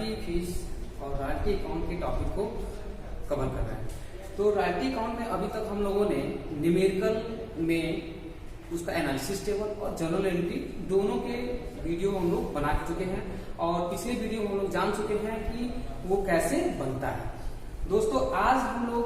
Royalty fees और royalty account के topic को कवर कर रहे हैं। तो रॉयल्टी अकाउंट में अभी तक हम लोगों ने न्यूमेरिकल में उसका एनालिसिस टेबल और जर्नल एंट्री दोनों के वीडियो हम लोग बना चुके हैं और पिछले वीडियो में हम लोग जान चुके हैं कि वो कैसे बनता है। दोस्तों आज हम लोग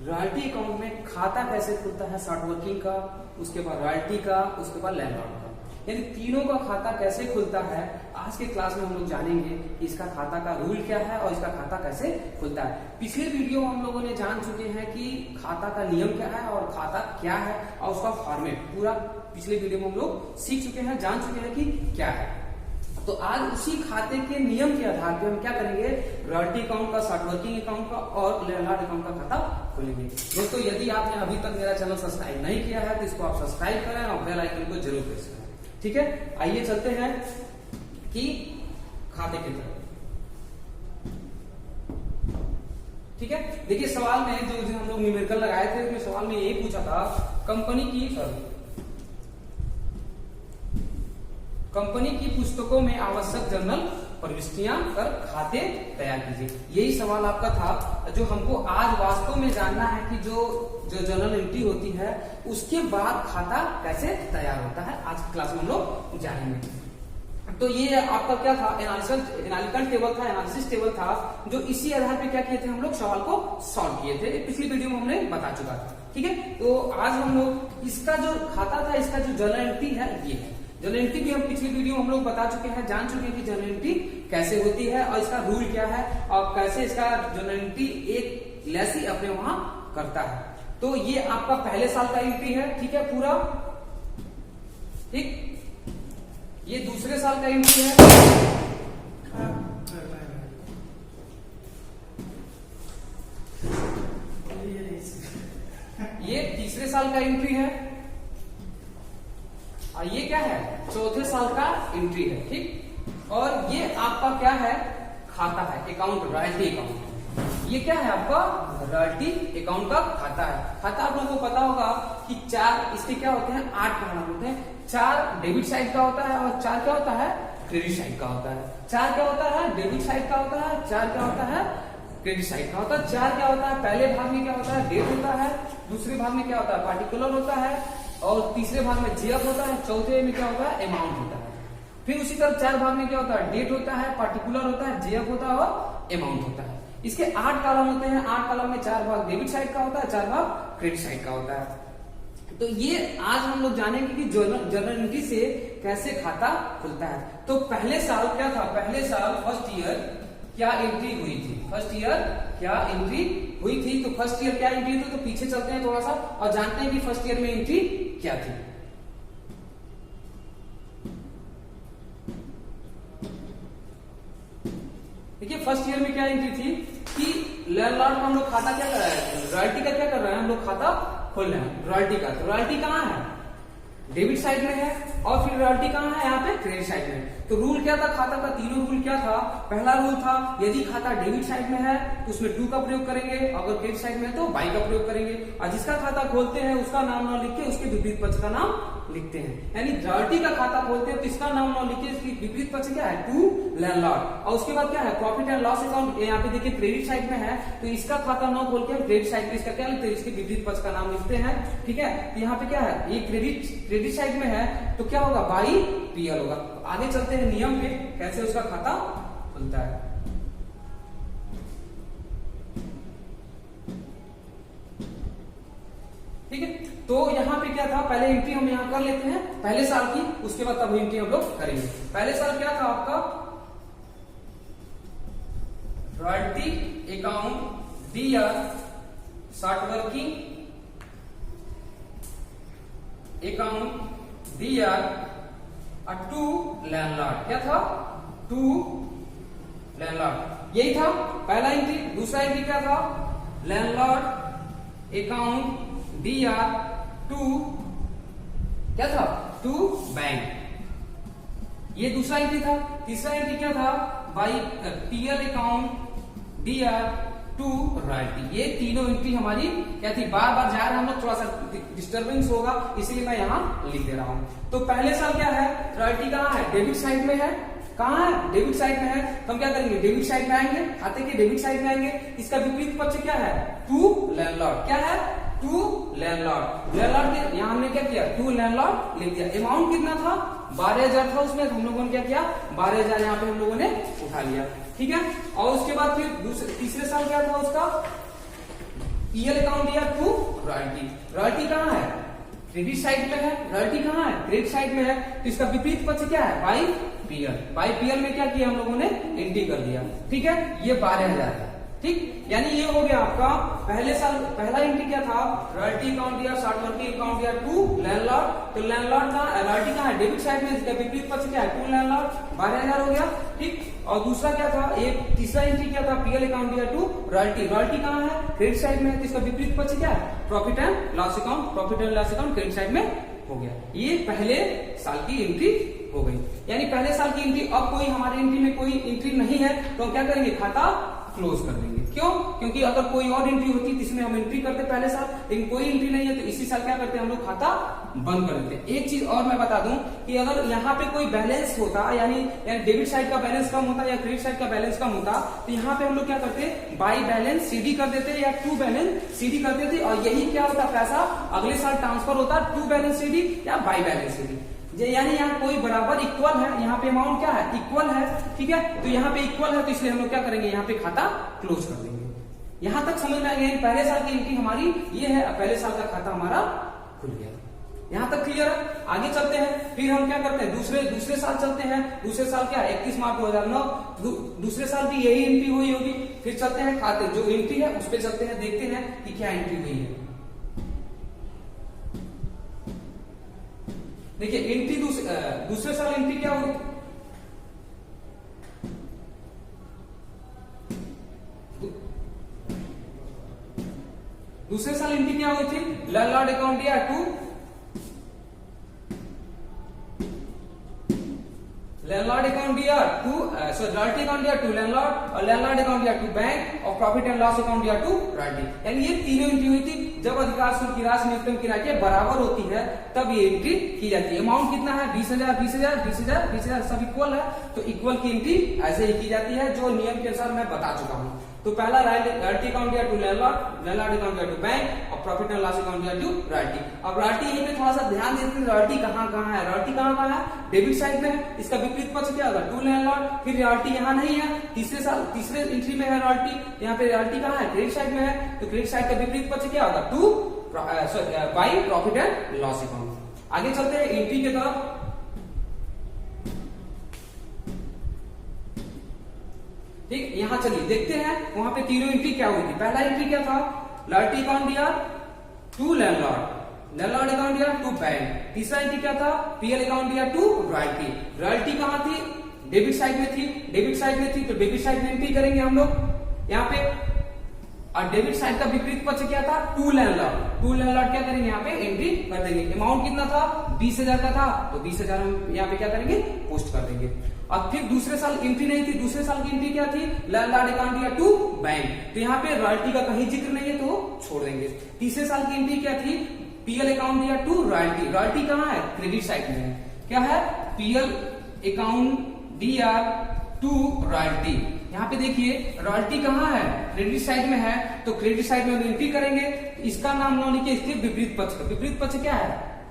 रॉयल्टी अकाउंट में खाता कैसे खुलता है, शॉर्ट वर्किंग का, उसके बाद रॉयल्टी का, उसके बाद लैंडलॉर्ड का, यानी तीनों का खाता कैसे खुलता है आज के क्लास में हम लोग जानेंगे। इसका खाता का रूल क्या है और इसका खाता कैसे खुलता है। पिछले वीडियो हम लोगों ने जान चुके हैं कि खाता का नियम क्या है और खाता क्या है और उसका फॉर्मेट पूरा पिछले वीडियो में हम लोग सीख चुके हैं, जान चुके हैं कि क्या है। तो आज उसी खाते के नियम के आधार पर हम क्या करेंगे, रॉयल्टी अकाउंट का, शॉर्ट वर्किंग अकाउंट का और लैंडलॉर्ड अकाउंट का खाता खोलेंगे। दोस्तों यदि आपने अभी तक मेरा चैनल सब्सक्राइब नहीं किया है तो इसको आप सब्सक्राइब करें और बेल आइकन को जरूर प्रेस करें। ठीक है, आइए चलते हैं कि खाते की तरफ। ठीक है, देखिए सवाल में जो हम लोग न्यूमेरिकल लगाए थे उसमें सवाल में यही पूछा था, कंपनी की पुस्तकों में आवश्यक जर्नल प्रविष्टियां कर खाते तैयार कीजिए। यही सवाल आपका था जो हमको आज वास्तव में जानना है कि जो जर्नल एंट्री होती है उसके बाद खाता कैसे तैयार होता है। आज की क्लास में हम लोग जानेंगे। तो ये आपका क्या था, एनालिटिकल टेबल था, एनालिसिस टेबल था, जो इसी आधार पे क्या किए थे, हम लोग सवाल को सॉल्व किए थे। पिछली वीडियो में हमने बता चुका था। ठीक है, तो आज हम लोग इसका जो खाता था, इसका जो जर्नल एंट्री है ये है। जर्नल एंट्री भी हम पिछली वीडियो हम लोग बता चुके हैं, जान चुके हैं कि जर्नल एंट्री कैसे होती है और इसका रूल क्या है और कैसे इसका जर्नल एंट्री एक लेसी अपने वहां करता है। तो ये आपका पहले साल का एंट्री है, ठीक है, पूरा ठीक। ये दूसरे साल का एंट्री है, ये तीसरे साल का एंट्री है और ये क्या है, चौथे साल का एंट्री है। ठीक, और ये आपका क्या है, खाता है, अकाउंट, रॉयल्टी अकाउंट। ये क्या है आपका, रॉयल्टी अकाउंट का खाता है। खाता आप लोगों को पता होगा कि चार इसके क्या होते हैं, 8 कॉलम होते हैं। 4 डेबिट साइड का होता है और 4 क्या होता है, क्रेडिट साइड का होता है। 4 क्या होता है, डेबिट साइड का होता है। 4 क्या होता है, क्रेडिट साइड का होता है। 4 क्या होता है, पहले भाग में क्या होता है, डेट होता है। दूसरे भाग में क्या होता है, पार्टिकुलर होता है। और तीसरे भाग में जीएफ होता है। चौथे में क्या होता है, अमाउंट होता है। फिर उसी तरह 4 भाग में क्या होता है, डेट होता है, पार्टिकुलर होता है, जीएफ होता है और अमाउंट होता है। इसके 8 कॉलम होते हैं। 8 कॉलम में 4 भाग डेबिट साइड का होता है, 4 भाग क्रेडिट साइड का होता है। तो ये आज हम लोग जानेंगे कि जर्नल एंट्री से कैसे खाता खुलता है। तो पहले साल क्या था, पहले साल फर्स्ट ईयर क्या एंट्री हुई थी, फर्स्ट ईयर क्या एंट्री हुई थी। तो फर्स्ट ईयर क्या एंट्री थी, तो पीछे चलते हैं थोड़ा सा और जानते हैं कि फर्स्ट ईयर में एंट्री क्या थी। देखिए फर्स्ट ईयर में क्या एंट्री थी कि लैंडलॉर्ड का हम लोग खाता क्या कर रहे हैं, रॉयल्टी का क्या कर रहे हैं, हम लोग खाता खोल रहे हैं रॉयल्टी का। तो रॉयल्टी कहाँ है, डेबिट साइड में है और फिर रॉयल्टी कहाँ है, यहाँ पे क्रेडिट साइड में। तो रूल क्या था खाता का, तीनों रूल क्या था। पहला रूल था यदि खाता डेबिट साइड में है तो उसमें 2 का प्रयोग करेंगे, अगर क्रेडिट साइड में है तो बाई का प्रयोग करेंगे। और जिसका खाता खोलते हैं उसका नाम ना लिख के उसके विपरीत पक्ष का नाम लिखते हैं। यानी रॉयल्टी का खाता खोलते हैं तो इसका नाम ना लिख के इसकी विपरीत पक्ष क्या है, टू लैंडलॉर्ड। और उसके बाद क्या है, प्रॉफिट एंड लॉस अकाउंट, यहाँ पे देखिए क्रेडिट साइड में है तो इसका खाता ना खोल के क्रेडिट साइड में इसका क्या लिखते हैं, इसके विपरीत पक्ष का नाम लिखते हैं। ठीक है, तो यहाँ पे क्या है, ये क्रेडिट साइड में है तो क्या होगा, बाई पीएल होगा। तो आगे चलते हैं नियम पे कैसे उसका खाता खुलता है। ठीक है, तो यहाँ पे क्या था, पहले एंट्री हम यहाँ कर लेते हैं पहले साल की, उसके बाद तब एंट्री हम लोग करेंगे। पहले साल क्या था आपका, royalty account DR, short working account DR और टू लैंडलॉर्ड। क्या था, टू लैंडलॉर्ड, यही था पहला एंट्री। दूसरा एंट्री क्या था, लैंडलॉर्ड अकाउंट डीआर टू क्या था, टू बैंक। ये दूसरा एंट्री था। तीसरा एंट्री क्या था, by PL account DR to royalty. ये तीनों एंट्री हमारी क्या थी, बार बार जा रहे हैं हम लोग, थोड़ा सा डिस्टर्बेंस होगा इसलिए मैं यहाँ लिख दे रहा हूँ। तो पहले साल क्या है, रॉयल्टी कहाँ है, डेबिट साइड में है। कहाँ है? डेबिट साइड में है। तो हम क्या करेंगे? डेबिट साइड में आएंगे, खाते के डेबिट साइड में आएंगे। इसका विपरीत पक्ष क्या है? To landlord. क्या है? To landlord. लैंडलॉर्ड के यहाँ हमने क्या किया? टू लैंडलॉर्ड लिख दिया। अमाउंट कितना था? 12,000 था उसमें। हम लोगों ने क्या किया? 12,000 यहाँ पे हम लोगों ने उठा लिया। ठीक है। और उसके बाद फिर तीसरे साल क्या था उसका? पीएल अकाउंट दिया टू रॉयल्टी। रॉयल्टी कहाँ है? क्रेडिट साइड में है। रॉयल्टी कहाँ है? क्रेडिट साइड में है। तो इसका विपरीत पक्ष क्या है? By PL. बाई पीएल में क्या किया हम लोगों ने? एंट्री कर दिया। ठीक है। ये 12,000 है। ठीक, यानी ये हो गया आपका पहले साल। पहला एंट्री क्या था? रॉयल्टी अकाउंट दिया, शॉर्ट वर्किंग अकाउंट दिया टू लैंडलॉर्ड। तो लैंडलॉर्ड का रॉयल्टी कहाँ है? डेबिट साइड में। इसका विपरीत पक्ष क्या है? To landlord. 12,000 हो गया। ठीक। और दूसरा क्या था? एक तीसरा एंट्री क्या था? पीएल अकाउंट दिया टू रॉयल्टी। रॉयल्टी कहाँ है? क्रेडिट साइड में है। तो इसका विपरीत पक्ष क्या है? Profit and loss account. Profit and loss account credit side में हो गया। ये पहले साल की एंट्री हो गई। यानी पहले साल की एंट्री। अब कोई हमारे एंट्री में कोई एंट्री नहीं है तो हम क्या करेंगे? खाता क्लोज कर देंगे। क्यों? क्योंकि अगर कोई और एंट्री होती जिसमें हम एंट्री करते पहले साल, लेकिन कोई एंट्री नहीं है तो इसी साल क्या करते हैं हम लोग? खाता बंद कर देते। एक चीज और मैं बता दूं कि अगर यहाँ पे कोई बैलेंस होता, यानी डेबिट साइड का बैलेंस कम होता या क्रेडिट साइड का बैलेंस कम होता, तो यहाँ पे हम लोग क्या करते? बाई बैलेंस सीडी कर देते या टू बैलेंस सीडी कर देते। और यही क्या होता? पैसा अगले साल ट्रांसफर होता टू बैलेंस सीडी या बाई बैलेंस सीडी। यानी यहाँ कोई बराबर इक्वल है। यहाँ पे अमाउंट क्या है? इक्वल है। ठीक है। तो यहाँ पे इक्वल है तो इसलिए हम लोग क्या करेंगे? यहाँ पे खाता क्लोज कर देंगे। यहाँ तक समझ में आ गया? पहले साल की एंट्री हमारी ये है। पहले साल का खाता हमारा खुल गया। यहाँ तक क्लियर है? आगे चलते हैं। फिर हम क्या करते हैं? दूसरे साल चलते हैं। दूसरे साल क्या? 31 मार्च 2009। दूसरे साल भी यही एंट्री हुई होगी। फिर चलते हैं खाते, जो एंट्री है उस पर चलते हैं, देखते हैं कि क्या एंट्री हुई है। देखिए एंट्री दूसरे साल एंट्री क्या हुई? दूसरे साल एंट्री क्या हुई थी? लैंडलॉर्ड अकाउंट दिया टू लैंडलॉर्ड अकाउंट दिया टू रॉयल्टी अकाउंट दिया टू लैंडलॉर्ड, और लैंडलॉर्ड अकाउंट दिया टू बैंक, और प्रॉफिट एंड लॉस अकाउंट दिया टू रॉयल्टी। यानी ये तीनों एंट्री हुई थी। जब अधिकार शुल्क की राशि न्यूनतम की राशि बराबर होती है तब ये एंट्री की जाती है। अमाउंट कितना है? 20,000 20,000 20,000 20,000 सब इक्वल है। तो इक्वल की एंट्री ऐसे ही की जाती है जो नियम के अनुसार मैं बता चुका हूँ। तो पहला रॉयल्टी अकाउंट दिया टू लैंडलॉर्ड, लैंडलॉर्ड अकाउंट दिया टू बैंक, और प्रॉफिट एंड लॉस अकाउंट दिया टू रॉयल्टी। अब रॉयल्टी यहीं पे थोड़ा सा ध्यान देते हैं, रॉयल्टी कहाँ है? रॉयल्टी कहाँ है? डेबिट साइड में है। इसका विपरीत पक्ष क्या होगा? To landlord. फिर रॉयल्टी यहाँ नहीं है। तीसरे एंट्री में है रॉयल्टी। यहाँ पे रॉयल्टी कहाँ है? क्रेडिट साइड में है। तो क्रेडिट साइड का विपरीत पक्ष क्या होगा? Two by profit and loss account. आगे चलते हैं एंट्री की तरफ। ठीक, यहां चलिए देखते हैं वहां पे तीनों एंट्री क्या हुई थी। पहला एंट्री क्या था? रॉयल्टी अकाउंट दिया टू लैंडलॉर्ड, लैंडलॉर्ड अकाउंट दिया टू बैंक। तीसरा एंट्री क्या था? पीएल अकाउंट दिया टू रॉयल्टी। रॉयल्टी कहां थी? डेबिट साइड में थी। डेबिट साइड में थी तो डेबिट साइड में एंट्री करेंगे हम लोग यहाँ पे। और डेबिट साइड का विपरीत पक्ष क्या था? To landlord. टू लैंडलॉर्ड क्या करेंगे? यहाँ पे एंट्री कर देंगे। अमाउंट कितना था? 20,000 का था तो 20,000 हम यहाँ पे क्या करेंगे? पोस्ट कर देंगे। और फिर दूसरे साल एंट्री नहीं थी। दूसरे साल की एंट्री क्या थी? लैंडलॉर्ड अकाउंट दिया टू बैंक। तो यहाँ पे रॉयल्टी का कहीं जिक्र नहीं है तो छोड़ देंगे। तीसरे साल की एंट्री क्या थी? पीएल अकाउंट दिया टू रॉयल्टी। रॉयल्टी कहाँ है? क्रेडिट साइड में है। क्या है? पीएल अकाउंट दिया टू रॉयल्टी। यहाँ पे देखिए रॉयल्टी कहाँ है? क्रेडिट साइड में है। तो क्रेडिट साइड में एंट्री करेंगे। इसका नाम ना लिखिए, इसके विपरीत पक्ष का। विपरीत पक्ष क्या है?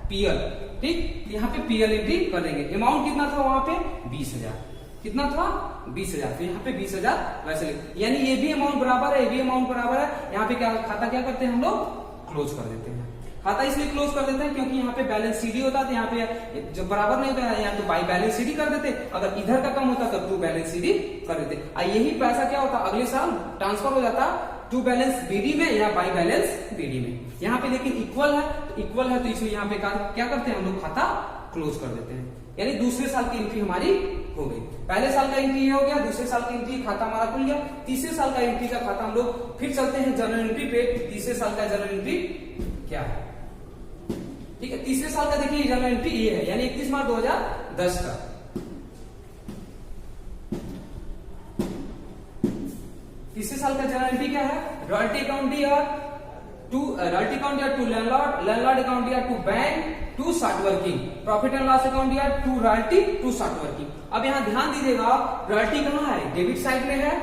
पीएल। ठीक, यहाँ पे पीएल एंट्री कर देंगे। अमाउंट कितना था वहां पे? 20,000। कितना था? 20,000। तो यहाँ पे 20,000 वैसे लिख, यानी ये भी अमाउंट बराबर है, ये भी अमाउंट बराबर है। यहाँ पे क्या खाता क्या करते हैं हम लोग? क्लोज कर देते हैं। खाता इसलिए क्लोज कर देते हैं क्योंकि यहाँ पे बैलेंस सीडी होता है। यहाँ पे जब बराबर नहीं होता है यहाँ तो बाई बैलेंस सीडी कर देते। अगर इधर का कम होता तो टू बैलेंस सीडी कर देते। यही पैसा क्या होता? अगले साल ट्रांसफर हो जाता टू बैलेंस बीडी में या बाई बैलेंस बीडी में। यहाँ पे लेकिन इक्वल है तो इसलिए यहाँ पे क्या करते हैं हम लोग? खाता क्लोज कर देते हैं। यानी दूसरे साल की एंट्री हमारी हो गई। पहले साल का एंट्री हो गया, दूसरे साल की एंट्री खाता हमारा खुल गया। तीसरे साल का एंट्री का खाता हम लोग फिर चलते हैं जनरल एंट्री पे। तीसरे साल का जनरल एंट्री क्या है? ठीक है, तीसरे साल का देखिए जनरल एंट्री ये है, यानी 31 मार्च 2010 का। तीसरे साल का जनरल एंट्री क्या है? रॉयल्टी अकाउंट दिया टू लैंडलॉर्ड, लैंडलॉर्ड अकाउंट दिया to bank, to start working, profit and loss account दिया to royalty to start working. अब यहाँ ध्यान दीजिएगा, रॉयल्टी कहाँ है, डेबिट साइड में है,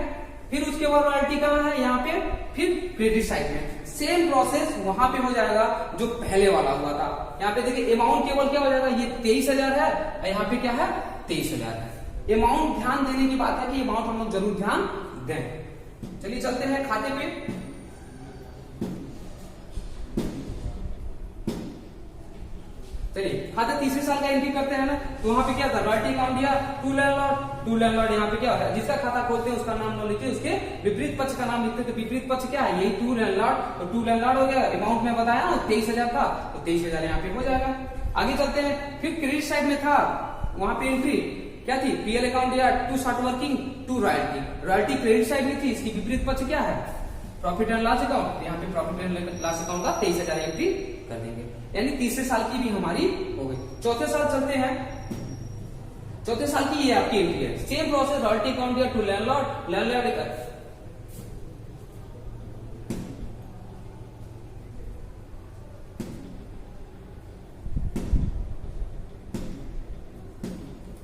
फिर उसके बाद रॉयल्टी कहाँ है, यहाँ पे, फिर क्रेडिट साइड में। सेम प्रोसेस वहां पे हो जाएगा जो पहले वाला हुआ था। यहाँ पे देखिए अमाउंट केवल क्या हो जाएगा, ये 23,000 है और यहाँ पे क्या है 23,000 है। अमाउंट ध्यान देने की बात है कि अमाउंट हम लोग जरूर ध्यान दें। चलिए चलते हैं खाते पे। चलिए खाता तीसरे साल का एंट्री करते हैं ना, तो वहां पे क्या था, रॉयल्टी अकाउंट दिया टू लैंडलॉर्ड, यहाँ पे क्या होता है, जिसका खाता खोलते हैं उसका नाम न लिखते, उसके विपरीत पक्ष का नाम लिखते। तो विपरीत पक्ष क्या है, यही टू लैंडलॉर्ड, तो टू लैंडलॉर्ड हो गया। अमाउंट में बताया 23,000 था, तो 23,000 यहाँ पे हो जाएगा। आगे चलते हैं, फिर क्रेडिट साइड में था, वहां पे एंट्री क्या थी, पीएल अकाउंट दिया to start working to royalty. Royalty credit side में थी, इसकी विपरीत पक्ष क्या है, प्रॉफिट एंड लॉस अकाउंट। यहाँ पे प्रॉफिट एंड लॉस अकाउंट का 23,000 एंट्री कर देंगे, यानी तीसरे साल की भी हमारी हो गई। चौथे साल चलते हैं, चौथे साल की ये आपकी एंट्री है। सेम प्रोसेस, रॉयल्टी अकाउंट दिया टू लैंडलॉर्ड, लैंडलॉर्ड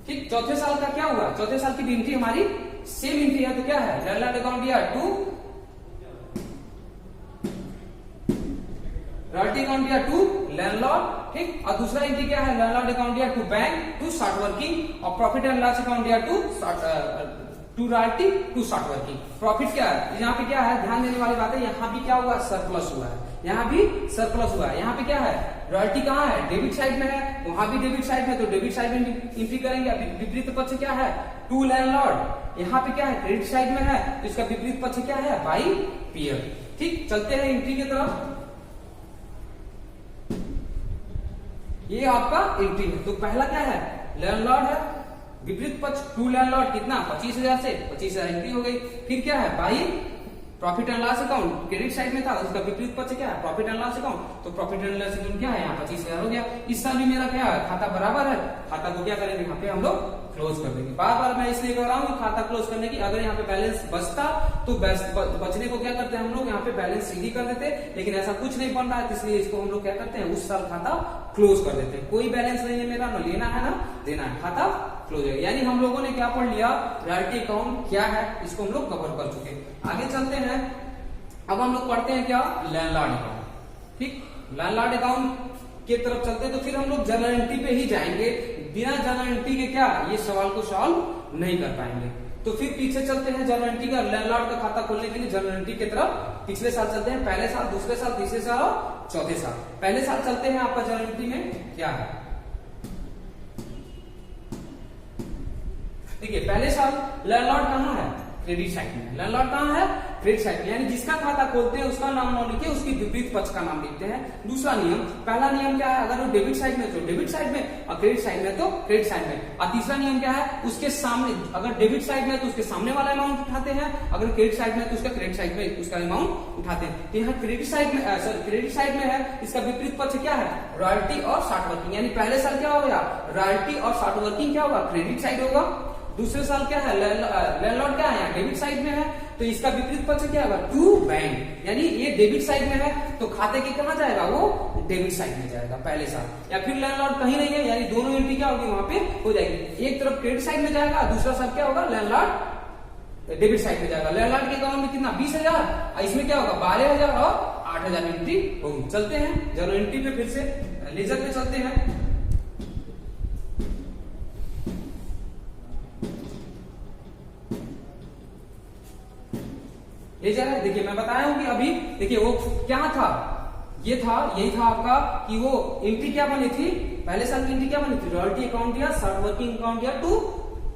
ठीक। चौथे साल का क्या हुआ, चौथे साल की एंट्री हमारी सेम एंट्री है, तो क्या है, लैंडलॉर्ड अकाउंट दिया टू, रॉयल्टी अकाउंट दिया टू लैंडलॉर्ड, ठीक। और दूसरा एंट्री क्या है, लैंडलॉर्ड अकाउंट दिया to bank to start working, और प्रॉफिट एंड लॉस अकाउंट दिया to royalty to start working. Profit क्या है, यहाँ पे क्या है, ध्यान देने वाली बात है, यहाँ भी क्या हुआ, सरप्लस हुआ है, यहाँ भी सरप्लस हुआ है। यहाँ पे क्या है, रॉयल्टी कहाँ है, डेबिट साइड में है, वहां भी डेबिट साइड में, तो डेबिट साइड में एंट्री करेंगे। विपरीत पक्ष क्या है, टू लैंडलॉर्ड, यहाँ पे क्या है, क्रेडिट साइड में है, तो इसका विपरीत पक्ष क्या है, बाई पीएल। ठीक, चलते हैं एंट्री की तरफ। ये आपका एंट्री है, तो पहला क्या है, लैंडलॉर्ड है, विपरीत पक्ष टू लैंडलॉर्ड, कितना 25,000 से 25,000 एंट्री हो गई। फिर क्या है, by profit and loss account, credit side में था, उसका विपरीत पक्ष क्या है, प्रॉफिट एंड लॉस अकाउंट, तो प्रॉफिट एंड लॉस अकाउंट क्या है, यहाँ 25,000 हो गया। इस साल भी मेरा क्या है, खाता बराबर है, खाता को क्या करेंगे, यहाँ पे हम लोग क्लोज कर देंगे। बार बार मैं इसलिए कह रहा हूँ खाता क्लोज करने की, अगर यहाँ पे बैलेंस बचता तो बचने को क्या करते हैं हम लोग, यहाँ पे बैलेंस सीधी कर देते, लेकिन ऐसा कुछ नहीं बन रहा है, इसलिए इसको हम लोग क्या करते हैं, उस साल खाता क्लोज कर देते हैं। कोई बैलेंस नहीं है मेरा, न लेना है ना देना है, खाता क्लोज है। यानी हम लोगों ने क्या पढ़ लिया, रॉयल्टी अकाउंट क्या है, इसको हम लोग कवर कर चुके। आगे चलते हैं, अब हम लोग पढ़ते हैं क्या, लैंडलॉर्ड अकाउंट। ठीक, लैंडलॉर्ड अकाउंट की तरफ चलते हैं, तो फिर हम लोग जर्नल एंट्री पे ही जाएंगे, बिना जर्नल एंट्री के क्या ये सवाल को सॉल्व नहीं कर पाएंगे। तो फिर पीछे चलते हैं, जर्नल एंट्री का, लैंडलॉर्ड का खाता खोलने के लिए जर्नल एंट्री की तरफ पिछले साल चलते हैं, पहले साल, दूसरे साल, तीसरे साल और चौथे साल। पहले साल चलते हैं, आपका जर्नल एंट्री में क्या है, ठीक है। पहले साल लैंडलॉर्ड कहाँ है, क्रेडिट साइड में, लैंडलॉर्ड कहाँ है, क्रेडिट साइड में, यानी जिसका खाता खोलते हैं उसका नाम न लिखे, उसकी विपरीत पक्ष का नाम लिखते हैं। दूसरा नियम, पहला नियम क्या है, अगर वो डेबिट साइड में तो डेबिट साइड में, और क्रेडिट साइड में तो क्रेडिट साइड में। और तीसरा नियम क्या है, उसके सामने, अगर डेबिट साइड में तो उसके सामने वाला अमाउंट उठाते हैं, अगर क्रेडिट साइड में तो उसका क्रेडिट साइड में उसका अमाउंट उठाते हैं। तो यहाँ क्रेडिट साइड में, सॉरी क्रेडिट साइड में है, इसका विपरीत पक्ष क्या है, रॉयल्टी और स्टार्ट वर्किंग। यानी पहले साल क्या हो गया, रॉयल्टी और स्टार्ट वर्किंग क्या होगा, क्रेडिट साइड होगा। दूसरे साल क्या है, लैंडलॉर्ड क्या है, डेबिट साइड में है, तो इसका विपरीत पक्ष क्या होगा, टू बैंक, यानी ये डेबिट साइड में है, तो खाते के कहाँ जाएगा, वो डेबिट साइड में जाएगा पहले साल। या फिर लैंडलॉर्ड कहीं नहीं है, यानी दोनों एंट्री क्या होगी, वहां पे हो जाएगी। एक तरफ क्रेडिट साइड में जाएगा, दूसरा साल क्या होगा, लैंडलॉर्ड डेबिट साइड में जाएगा। लैंडलॉर्ड के अकाउंट में कितना, 20,000, इसमें क्या होगा, 12,000 और 8,000 एंट्री होगी। चलते हैं जर्नल एंट्री पे, फिर से लेजर पे चलते हैं। लेजर है, देखिए मैं बताया हूं कि अभी देखिए वो क्या था, ये था, यही था आपका कि वो एंट्री क्या बनी थी, पहले साल की एंट्री क्या बनी थी, रॉयल्टी अकाउंट दिया, स्टार्ट वर्किंग अकाउंट दिया टू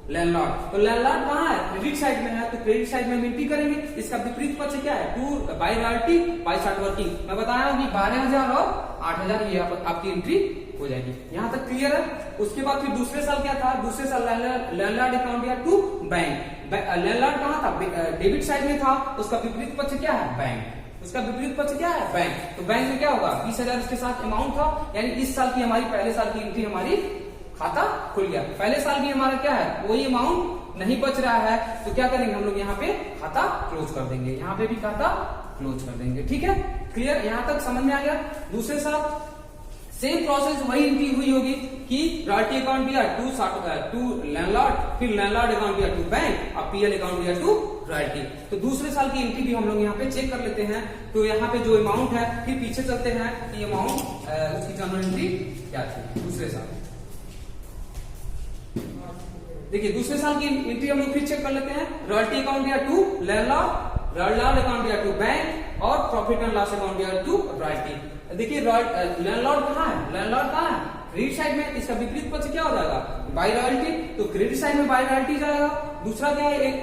लैंडलॉर्ड। तो लैंडलॉर्ड कहाँ है, क्रेडिट साइड में है, तो क्रेडिट साइड में हम एंट्री करेंगे। इसका विपरीत पक्ष क्या है, two by royalty by start working. मैं बताया हूं कि 12,000 और 8,000 ये आपकी एंट्री हो जाएगी। यहां तक क्लियर है। उसके बाद फिर दूसरे साल क्या था, दूसरे साल लैंडलॉर्ड अकाउंट दिया टू बैंक। लैंडलॉर्ड कहाँ था, डेबिट साइड में था, उसका विपरीत पक्ष क्या है, बैंक, उसका विपरीत पक्ष क्या है, बैंक। तो बैंक में क्या होगा, 20,000 इसके साथ अमाउंट था, यानी इस साल की हमारी, पहले साल की एंट्री हमारी खाता खुल गया। पहले साल भी हमारा क्या है, वही अमाउंट नहीं बच रहा है, तो क्या करेंगे हम लोग, यहाँ पे खाता क्लोज कर देंगे, यहाँ पे भी खाता क्लोज कर देंगे। ठीक है, क्लियर, यहाँ तक समझ में आ गया। दूसरे साल सेम प्रोसेस वही एंट्री हुई होगी कि रॉयल्टी अकाउंट दिया टू लैंडलॉर्ड, फिर लैंडलॉर्ड अकाउंट दिया टू बैंक और पीएल अकाउंट दिया टू रॉयल्टी। तो दूसरे साल की एंट्री भी हम लोग यहाँ पे चेक कर लेते हैं। तो यहाँ पे जो अमाउंट है, फिर पीछे चलते हैं कि अमाउंट उसकी जर्नल एंट्री क्या थी दूसरे साल। देखिए दूसरे साल की एंट्री हम लोग फिर चेक कर लेते हैं। रॉयल्टी अकाउंट दिया टू लैंडलॉर्ड, लैंडलॉर्ड अकाउंट दिया टू बैंक और प्रॉफिट एंड लॉस अकाउंट दिया टू रॉयल्टी। देखिए लैंडलॉर्ड कहाँ है, लैंडलॉर्ड कहाँ है, क्रेडिट साइड में। इसका विपरीत पक्ष क्या हो जाएगा, बाय रॉयल्टी, तो क्रेडिट साइड में बाय रॉयल्टी जाएगा। दूसरा क्या है, एक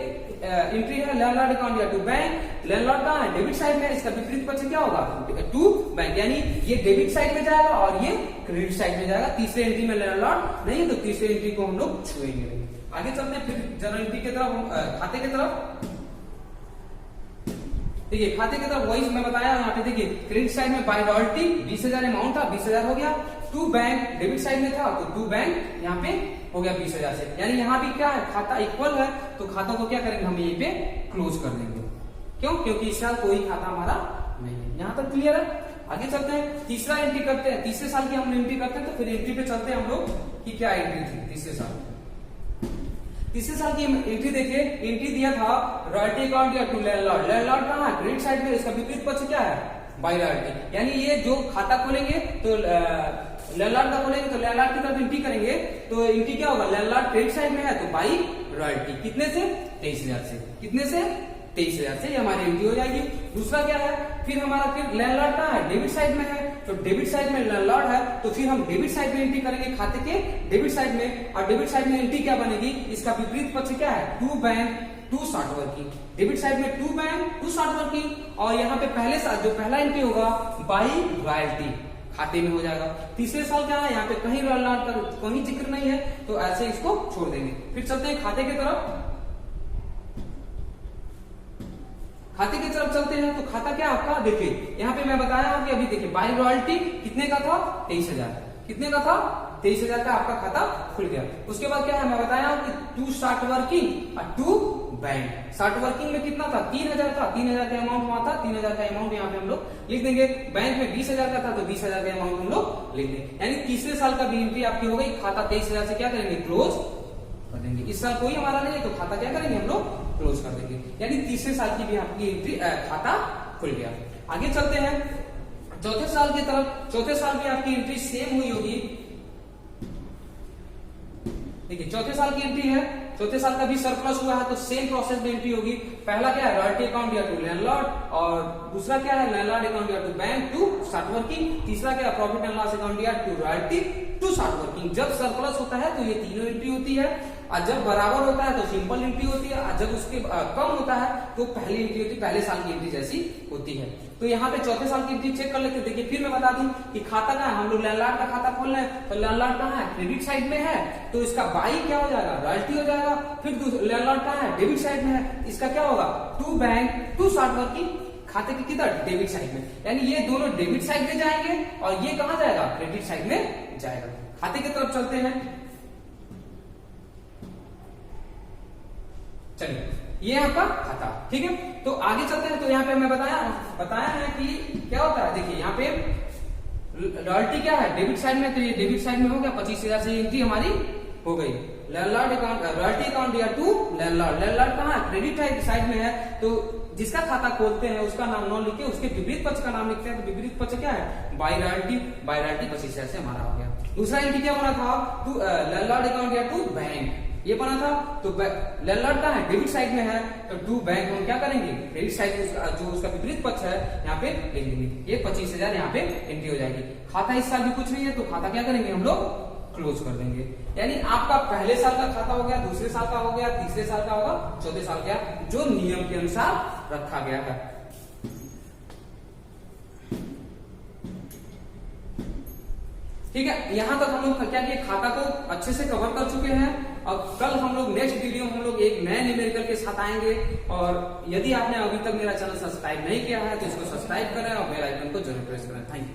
एंट्री है लैंडलॉर्ड अकाउंट या टू बैंक, लैंडलॉर्ड कहाँ है, डेबिट साइड में। इसका विपरीत पक्ष क्या होगा, टू बैंक, यानी ये डेबिट साइड में जाएगा और ये क्रेडिट साइड में जाएगा। तीसरे एंट्री में लैंडलॉर्ड नहीं है, तो तीसरे एंट्री को हम लोग छुएंगे। आगे चलते हैं फिर जर्नल एंट्री की तरफ, खाते की तरफ। देखिए खाते की तरफ वही मैं बताया यहाँ पे। देखिए क्रेडिट साइड में बाय रॉयल्टी 20,000 अमाउंट था, 20,000 हो गया। टू बैंक डेबिट साइड में था, तो टू बैंक यहाँ पे हो गया 20,000 से। यानी यहाँ भी क्या है, खाता इक्वल है, तो खाता को क्या करेंगे हम यहीं पे क्लोज कर देंगे। क्यों, क्योंकि इस साल कोई खाता हमारा नहीं है। यहाँ तक क्लियर है। आगे चलते हैं, तीसरा एंट्री करते हैं। तीसरे साल की हम एंट्री करते हैं, तो फिर एंट्री पे चलते हैं हम लोग कि क्या एंट्री थी तीसरे साल। तीसरे साल की एंट्री देखिए, एंट्री दिया था रॉयल्टी अकाउंट या टू लैंडलॉर्ड। लैंडलॉर्ड कहाँ है, क्रेडिट साइड में। इसका विपरीत पक्ष क्या है, बाय रॉयल्टी। यानी ये जो खाता खोलेंगे तो लैंडलॉर्ड का खोलेंगे तो लैंडलॉर्ड की तरफ एंट्री करेंगे, तो एंट्री क्या होगा, लैंडलॉर्ड क्रेडिट साइड में है तो बाय रॉयल्टी। कितने से, 23,000 से। कितने से, 23,000 से। ये हमारी एंट्री हो जाएगी। दूसरा क्या है, फिर हमारा फिर लैंडलॉर्ड कहाँ है, डेबिट साइड में है, तो डेबिट साइड में लैंडलॉर्ड है, तो फिर हम डेबिट साइड में एंट्री करेंगे खाते के डेबिट साइड में। और डेबिट साइड में एंट्री क्या बनेगी, इसका विपरीत पक्ष क्या है, to bank to short working. Debit side में to bank to short working, और यहाँ पे पहले साल जो पहला एंट्री होगा बाय रॉयल्टी खाते में हो जाएगा। तीसरे साल क्या है, यहाँ पे कहीं लैंडलॉर्ड का कहीं जिक्र नहीं है, तो ऐसे इसको छोड़ देंगे। फिर चलते हैं खाते की तरफ। खाते की तरफ चलते हैं, तो खाता क्या आपका, देखिए यहाँ पे मैं बताया कि अभी देखिए बाय रॉयल्टी कितने का था, 23,000। कितने का था, 23,000 का आपका खाता खुल गया। उसके बाद क्या है, मैं बताया कि टू स्टार्ट वर्किंग और टू बैंक। स्टार्ट वर्किंग में कितना था, 3,000 था, 3,000 का अमाउंट वहां था, 3,000 का अमाउंट यहाँ पे हम लोग लिख देंगे। बैंक में 20,000 का था, तो 20,000 का अमाउंट हम लोग लिख देंगे। यानी तीसरे साल का भी एंट्री आपकी हो गई। खाता 23,000 से क्या करेंगे, क्लोज कर देंगे। इस साल कोई हमारा नहीं है, तो खाता क्या करेंगे हम लोग, क्लोज कर देंगे। यानी तीसरे साल की भी आपकी एंट्री खाता खुल गया। आगे चलते हैं चौथे साल की तरफ। चौथे साल में आपकी एंट्री सेम हुई होगी। देखिए चौथे साल की एंट्री है, चौथे साल का भी सरप्लस हुआ है, तो सेम प्रोसेस में एंट्री होगी। पहला क्या है, रॉयल्टी अकाउंट या टू लैंडलॉर्ड, और दूसरा क्या है, लैंडलॉर्ड अकाउंट या to bank to start working. तीसरा क्या है, प्रॉफिट एंड लॉस अकाउंट या to royalty to start working. जब सरप्लस होता है तो ये तीनों एंट्री होती है, और जब बराबर होता है तो सिंपल एंट्री होती है, और जब उसके कम होता है तो पहली एंट्री होती है, पहले साल की एंट्री जैसी होती है। तो यहाँ पे चौथे साल की एंट्री चेक कर लेते हैं। देखिए फिर मैं बता दूं कि खाता कहाँ है, हम लोग लैंडलॉर्ड का खाता खोल रहे हैं, तो लैंडलॉर्ड कहाँ है, क्रेडिट साइड में है, तो इसका बाई क्या हो जाएगा, रॉयल्टी हो जाएगा। फिर लैंडलॉर्ड कहाँ है, डेबिट साइड में है, इसका क्या होगा, to bank to start working. खाते के किधर, डेबिट साइड में। यानी ये दोनों डेबिट साइड में जाएंगे और ये कहाँ जाएगा, क्रेडिट साइड में जाएगा। खाते की तरफ चलते हैं। चलिए ये आपका खाता, ठीक है। तो आगे चलते हैं। तो यहाँ पे मैं बताया है कि क्या होता है। देखिए यहाँ पे रॉयल्टी क्या है, डेबिट साइड में, तो ये डेबिट साइड में हो गया। 25,000 से एंट्री हमारी हो गई। लैंडलॉर्ड अकाउंट, रॉयल्टी अकाउंट या टू लैंडलॉर्ड। लैंडलॉर्ड कहाँ है, क्रेडिट साइड में है, तो जिसका खाता खोलते हैं उसका नाम न लिखे, उसके विपरीत पक्ष का नाम लिखते हैं। तो विपरीत पक्ष क्या है, बाय रॉयल्टी। बाय रॉयल्टी 25,000 से हमारा हो गया। दूसरा एंट्री क्या बना था, टू लैंडलॉर्ड अकाउंट या टू बैंक, ये बना था। तो लैंडलॉर्ड का है, डेबिट साइड में है, तो टू बैंक हम क्या करेंगे, क्रेडिट साइड जो उसका विपरीत पक्ष है यहाँ पे लिख देंगे। ये 25,000 यहाँ पे एंट्री हो जाएगी। खाता इस साल भी कुछ नहीं है, तो खाता क्या करेंगे हम लोग, क्लोज कर देंगे। यानी आपका पहले साल का खाता हो गया, दूसरे साल का हो गया, तीसरे साल का होगा, चौथे साल का, जो नियम के अनुसार रखा गया है। ठीक है, यहां तक हम लोग क्या किया, खाता को अच्छे से कवर कर चुके हैं। अब कल हम लोग नेक्स्ट वीडियो में हम लोग एक नए न्यूमेरिकल के साथ आएंगे। और यदि आपने अभी तक मेरा चैनल सब्सक्राइब नहीं किया है तो इसको सब्सक्राइब करें और बेल आइकन को जरूर प्रेस करें। Thank you.